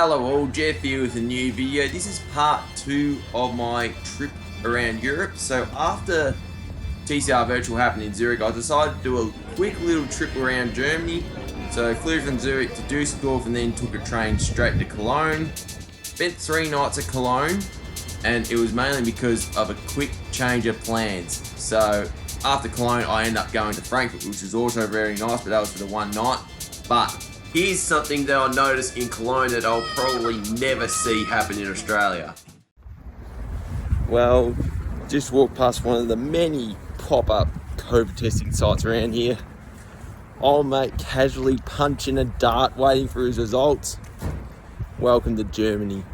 Hello all, Jeff here with a new video. This is part 2 of my trip around Europe. So after TCR Virtual happened in Zurich, I decided to do a quick little trip around Germany. So I flew from Zurich to Düsseldorf and then took a train straight to Cologne. Spent 3 nights at Cologne, and it was mainly because of a quick change of plans. So after Cologne I ended up going to Frankfurt, which was also very nice, but that was for the one night. But here's something that I noticed in Cologne that I'll probably never see happen in Australia. Well, just walked past one of the many pop-up COVID testing sites around here. Old mate casually punching a dart, waiting for his results. Welcome to Germany.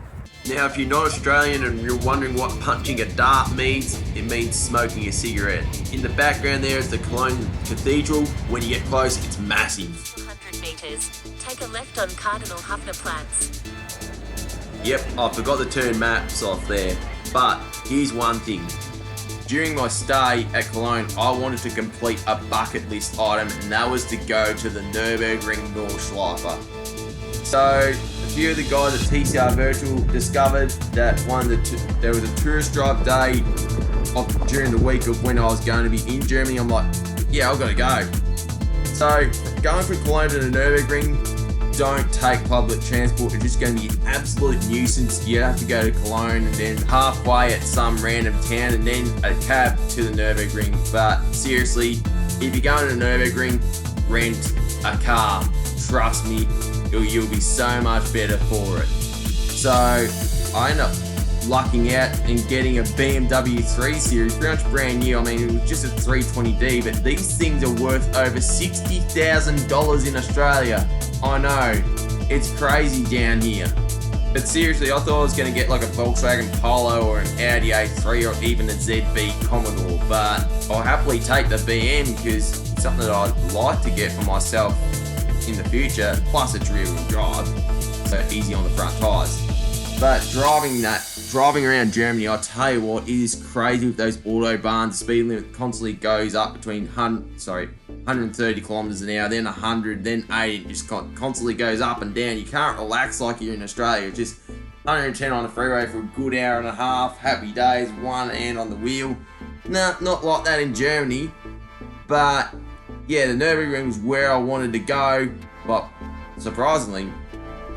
Now, if you're not Australian and you're wondering what punching a dart means, it means smoking a cigarette. In the background there is the Cologne Cathedral. When you get close, it's massive. 100 meters. Take a left on Cardinal Hafnerplatz. Yep, I forgot to turn maps off there. But here's one thing. During my stay at Cologne, I wanted to complete a bucket list item, and that was to go to the Nurburgring Nordschleife. So a few of the guys at TCR Virtual discovered that there was a tourist drive day during the week of when I was going to be in Germany. I'm like, yeah, I've got to go. So going from Cologne to the Nurburgring, don't take public transport. It's just going to be an absolute nuisance. You have to go to Cologne and then halfway at some random town and then a cab to the Nurburgring. But seriously, if you're going to the Nurburgring, rent a car. Trust me, you'll be so much better for it. So I ended up lucking out and getting a BMW 3 Series, pretty much brand new. I mean, it was just a 320D, but these things are worth over $60,000 in Australia. I know, it's crazy down here. But seriously, I thought I was going to get like a Volkswagen Polo or an Audi A3 or even a ZB Commodore, but I'll happily take the BM because it's something that I'd like to get for myself in the future. Plus it's rear wheel drive, so easy on the front tyres. But driving around Germany, I tell you what, it is crazy with those autobahns. The speed limit constantly goes up between 130 kilometers an hour, then 100, then 80. It just constantly goes up and down. You can't relax like you're in Australia. Just 110 on the freeway for a good hour and a half. Happy days, one hand on the wheel. Nah, not like that in Germany. But yeah, the Nurburgring was where I wanted to go. But surprisingly,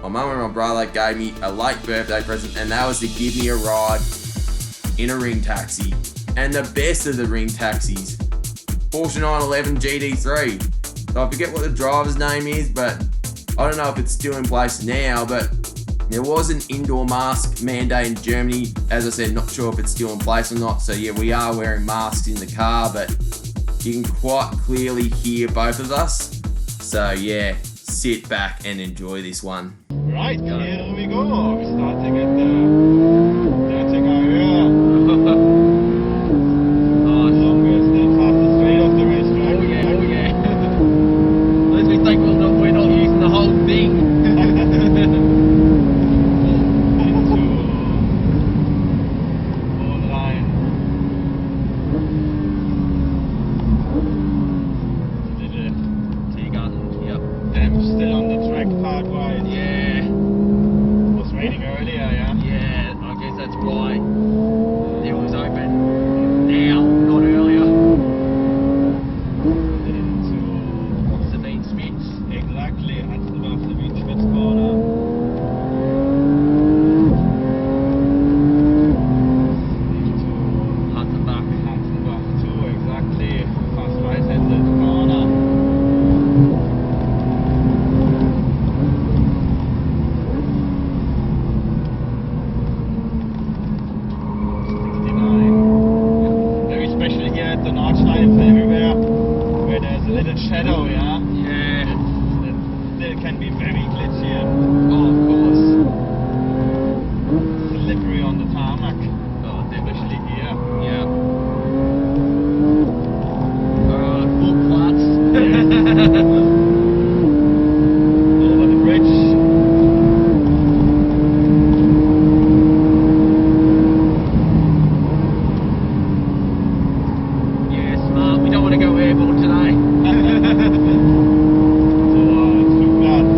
my mum and my brother gave me a late birthday present, and that was to give me a ride in a RingTaxi. And the best of the RingTaxis, Porsche 911 GT3. So I forget what the driver's name is, but I don't know if it's still in place now, but there was an indoor mask mandate in Germany. As I said, not sure if it's still in place or not. So yeah, we are wearing masks in the car, but you can quite clearly hear both of us. So yeah, sit back and enjoy this one. Right, here we go. Starting at the TCR. Longest and fastest way of the racetrack. Oh yeah. Let's be thankful that we're not using the whole thing. Into one line. Little T-gun. Yep. I'm still on the track part wise. Yeah. Was raining earlier, yeah? Yeah, I guess that's why it was open now, not earlier. Into Sabine Smith's. exactly above the Schmitz corner. Into Hattenbach. Hattenbach too, exactly. Fast right-handed corner. Very special here at the Nordschleife everywhere, where there's a little shadow, yeah? Yeah. It still can be very glitchy and Oh, of course. slippery on the tarmac, Oh, definitely. especially here. Yeah. Full clutch. Over the bridge. Yeah, smart. We don't want to go airborne today. So, Zugplatz,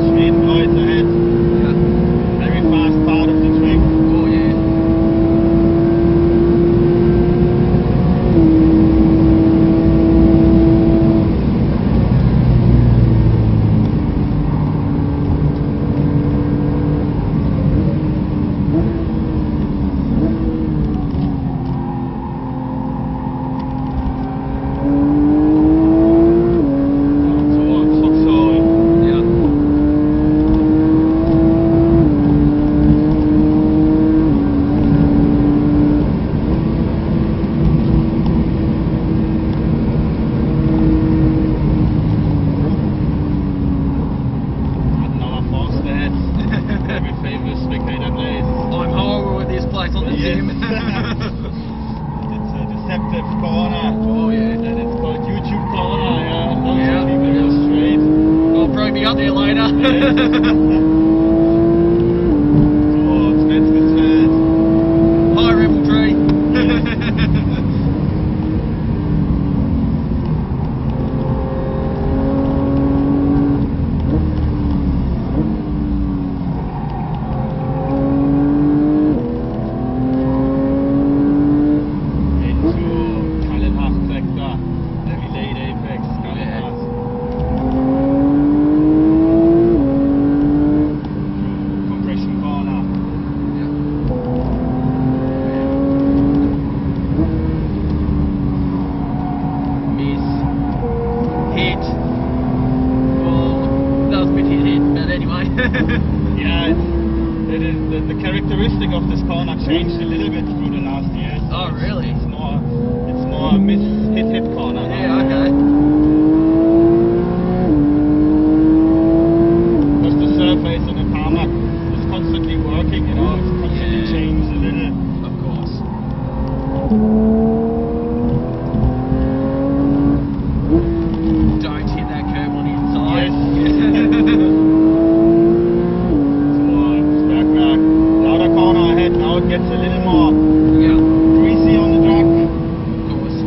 Schweden right ahead. Yeah. Yes. him. It's a deceptive corner. Oh yeah. And it's called YouTube corner, yeah. Lots Yeah, of people yeah. go straight. I'll probably be up there later. Oh, it's Metzgersfeld. Hi, Rebel Tree. Into Kallenhaus sector. Very late apex, Kallenhaus. Compression corner. Miss. Hit. Oh, that was a bit hit, but anyway. Yeah, it is the characteristic of this corner changed a little bit through the last years. Oh, really? It's more miss hit corner. now. Yeah, okay. Because the surface on the tarmac is constantly working, you know, it's constantly Yeah. changed a little. Of course. Don't hit that curb on the inside. Bergberg, louder corner ahead, now it gets a little more Yeah, greasy on the track. of course.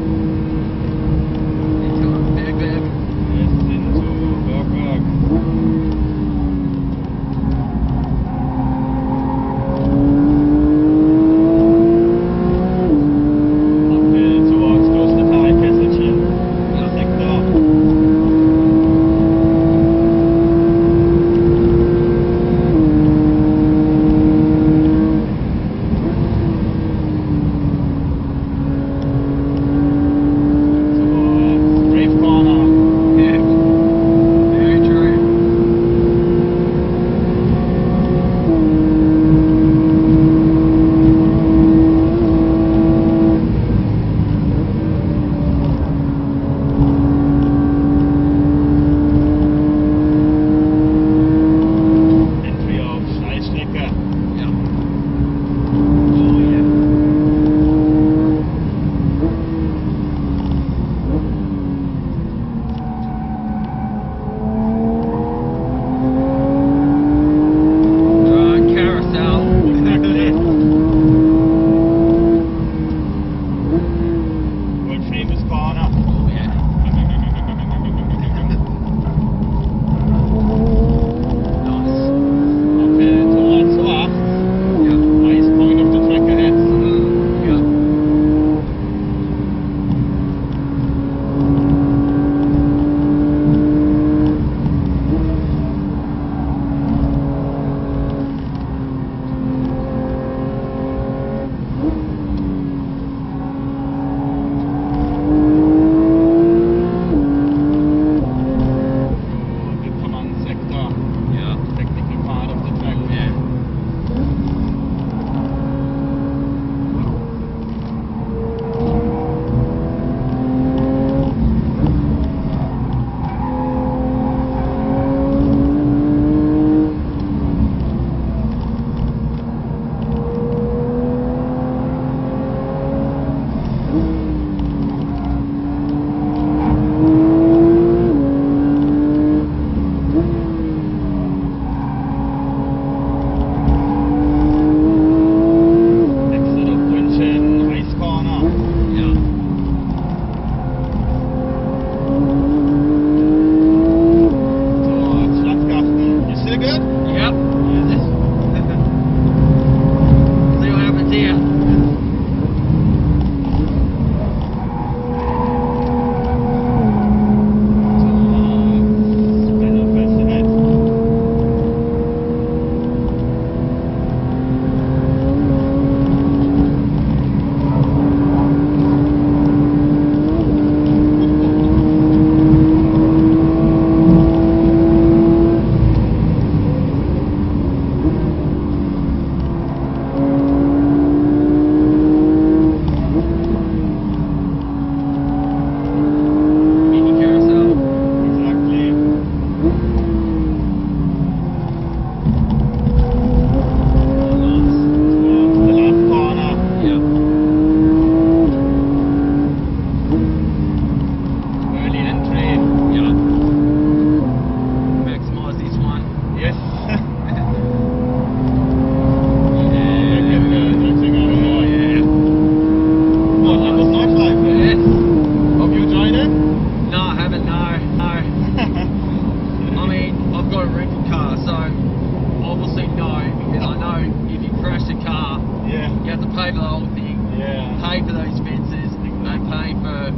pay for the whole thing. Yeah. Pay for those fences and pay for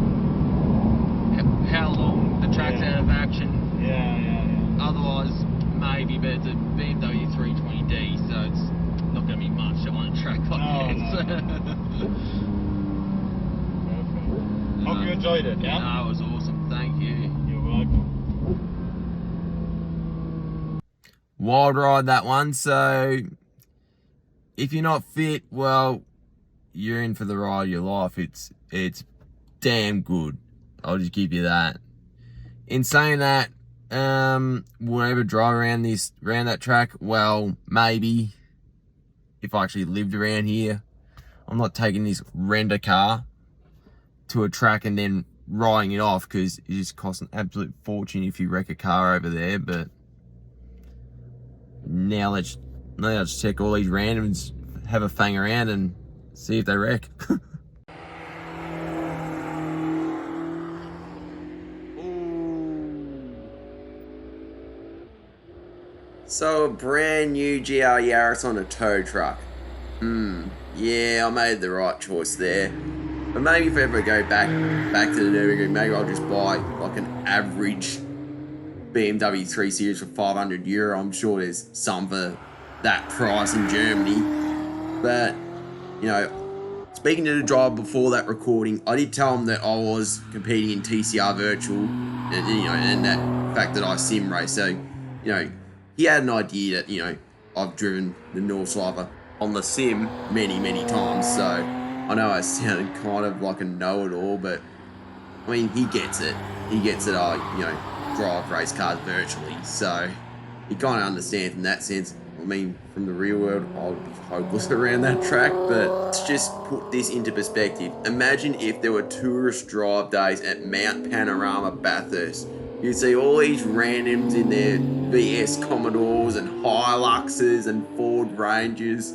how long the track's out of action. Yeah. Otherwise, maybe, but it's a BMW 320D, so it's not going to be much on a track like this. Perfect. Hope you enjoyed it, yeah? No, it was awesome. Thank you. You're welcome. Wild ride, that one. So if you're not fit, well, you're in for the ride of your life. It's damn good. I'll just give you that. In saying that, will I ever drive around that track? Well, maybe. If I actually lived around here. I'm not taking this renter car to a track and then riding it off, because it just costs an absolute fortune if you wreck a car over there. But now let's check all these randoms, have a fang around and see if they wreck. So a brand new GR Yaris on a tow truck. Yeah, I made the right choice there. But maybe if I ever go back to the Nurburgring, maybe I'll just buy like an average BMW 3 Series for €500. I'm sure there's some for that price in Germany. But, you know, speaking to the driver before that recording, I did tell him that I was competing in TCR Virtual, and you know, and that fact that I sim race. So, you know, he had an idea that, you know, I've driven the Nordschleife on the sim many times. So I know I sounded kind of like a know-it-all, but I mean, he gets it. He gets that I, you know, drive race cars virtually. So he kind of understands in that sense. I mean, from the real world, I would be hopeless around that track, but let's just put this into perspective. Imagine if there were tourist drive days at Mount Panorama, Bathurst. You'd see all these randoms in their VS Commodores and Hiluxes and Ford Rangers.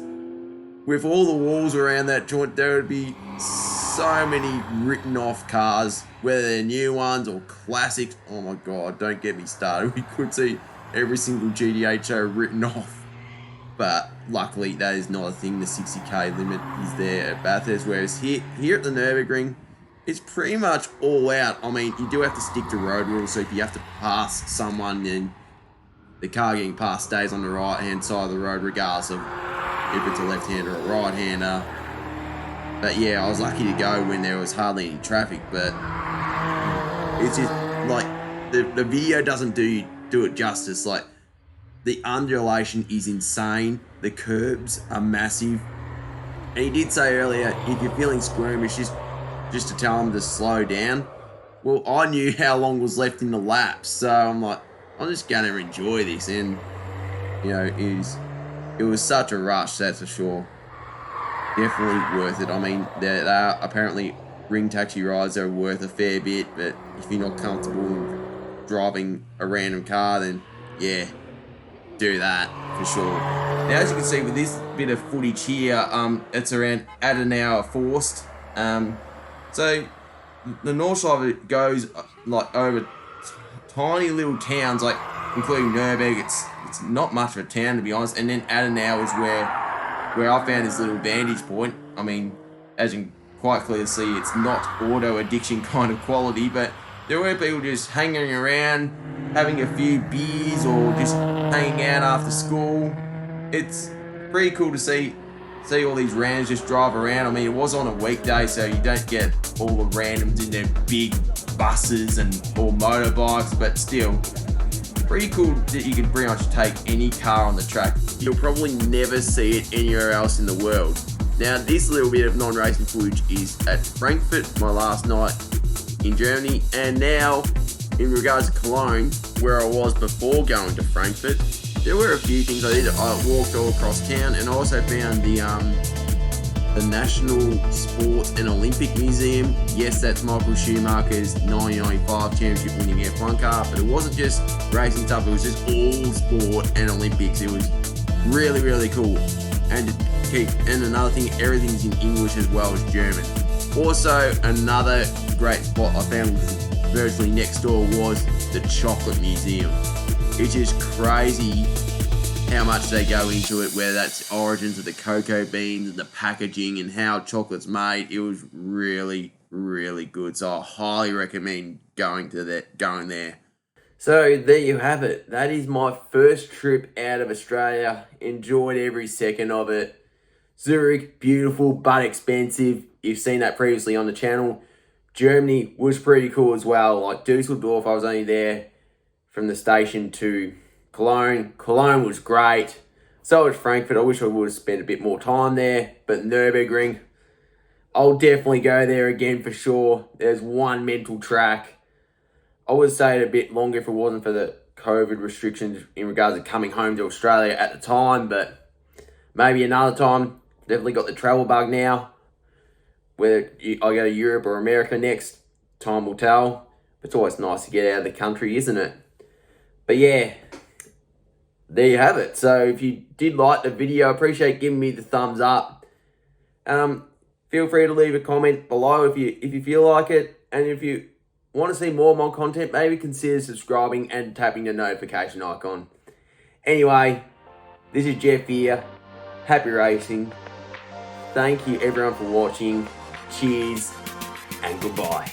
With all the walls around that joint, there would be so many written off cars, whether they're new ones or classics. Oh my God, don't get me started. We could see every single GTHO written off. But luckily, that is not a thing. The 60k limit is there at Bathurst, whereas here at the Nurburgring, it's pretty much all out. I mean, you do have to stick to road rules, so if you have to pass someone, then the car getting passed stays on the right-hand side of the road, regardless of if it's a left-hander or a right-hander. But yeah, I was lucky to go when there was hardly any traffic, but it's just, like, the video doesn't do it justice. Like, the undulation is insane. The curbs are massive. And he did say earlier, if you're feeling squirmish, just to tell him to slow down. Well, I knew how long was left in the lap, so I'm like, I'm just going to enjoy this. And, you know, it was such a rush, that's for sure. Definitely worth it. I mean, there are apparently RingTaxi rides that are worth a fair bit, but if you're not comfortable driving a random car, then yeah, do that for sure. Now, as you can see with this bit of footage here, it's around at an hour forced. So the Nordschleife goes like over tiny little towns, like including Nurburgring. It's not much of a town, to be honest. And then Adenauer is where I found this little vantage point. I mean, as you can quite clearly see, it's not auto addiction kind of quality, but there were people just hanging around, having a few beers or just hanging out after school. It's pretty cool to see all these randoms just drive around. I mean, it was on a weekday, so you don't get all the randoms in their big buses and or motorbikes, but still, pretty cool that you can pretty much take any car on the track. You'll probably never see it anywhere else in the world. Now, this little bit of non-racing footage is at Frankfurt, my last night in Germany, and now in regards to Cologne, where I was before going to Frankfurt, there were a few things I did. I walked all across town, and I also found the National Sport and Olympic Museum. Yes, that's Michael Schumacher's 1995 championship winning F1 car, but it wasn't just racing stuff, it was just all sport and Olympics. It was really cool. And another thing, everything's in English as well as German. Also, another great spot I found virtually next door was the Chocolate Museum. It's just crazy how much they go into it, whether that's origins of the cocoa beans and the packaging and how chocolate's made. It was really, really good. So I highly recommend going there. So there you have it. That is my first trip out of Australia. Enjoyed every second of it. Zurich, beautiful but expensive. You've seen that previously on the channel. Germany was pretty cool as well. Like Dusseldorf, I was only there from the station to Cologne. Cologne was great. So was Frankfurt. I wish I would have spent a bit more time there. But Nurburgring, I'll definitely go there again for sure. There's one mental track. I would say it a bit longer if it wasn't for the COVID restrictions in regards to coming home to Australia at the time. But maybe another time. Definitely got the travel bug now. Whether I go to Europe or America next, time will tell. It's always nice to get out of the country, isn't it? But yeah, there you have it. So if you did like the video, I appreciate giving me the thumbs up. Feel free to leave a comment below if you feel like it. And if you want to see more of my content, maybe consider subscribing and tapping the notification icon. Anyway, this is Jeff here. Happy racing. Thank you everyone for watching. Cheers and goodbye.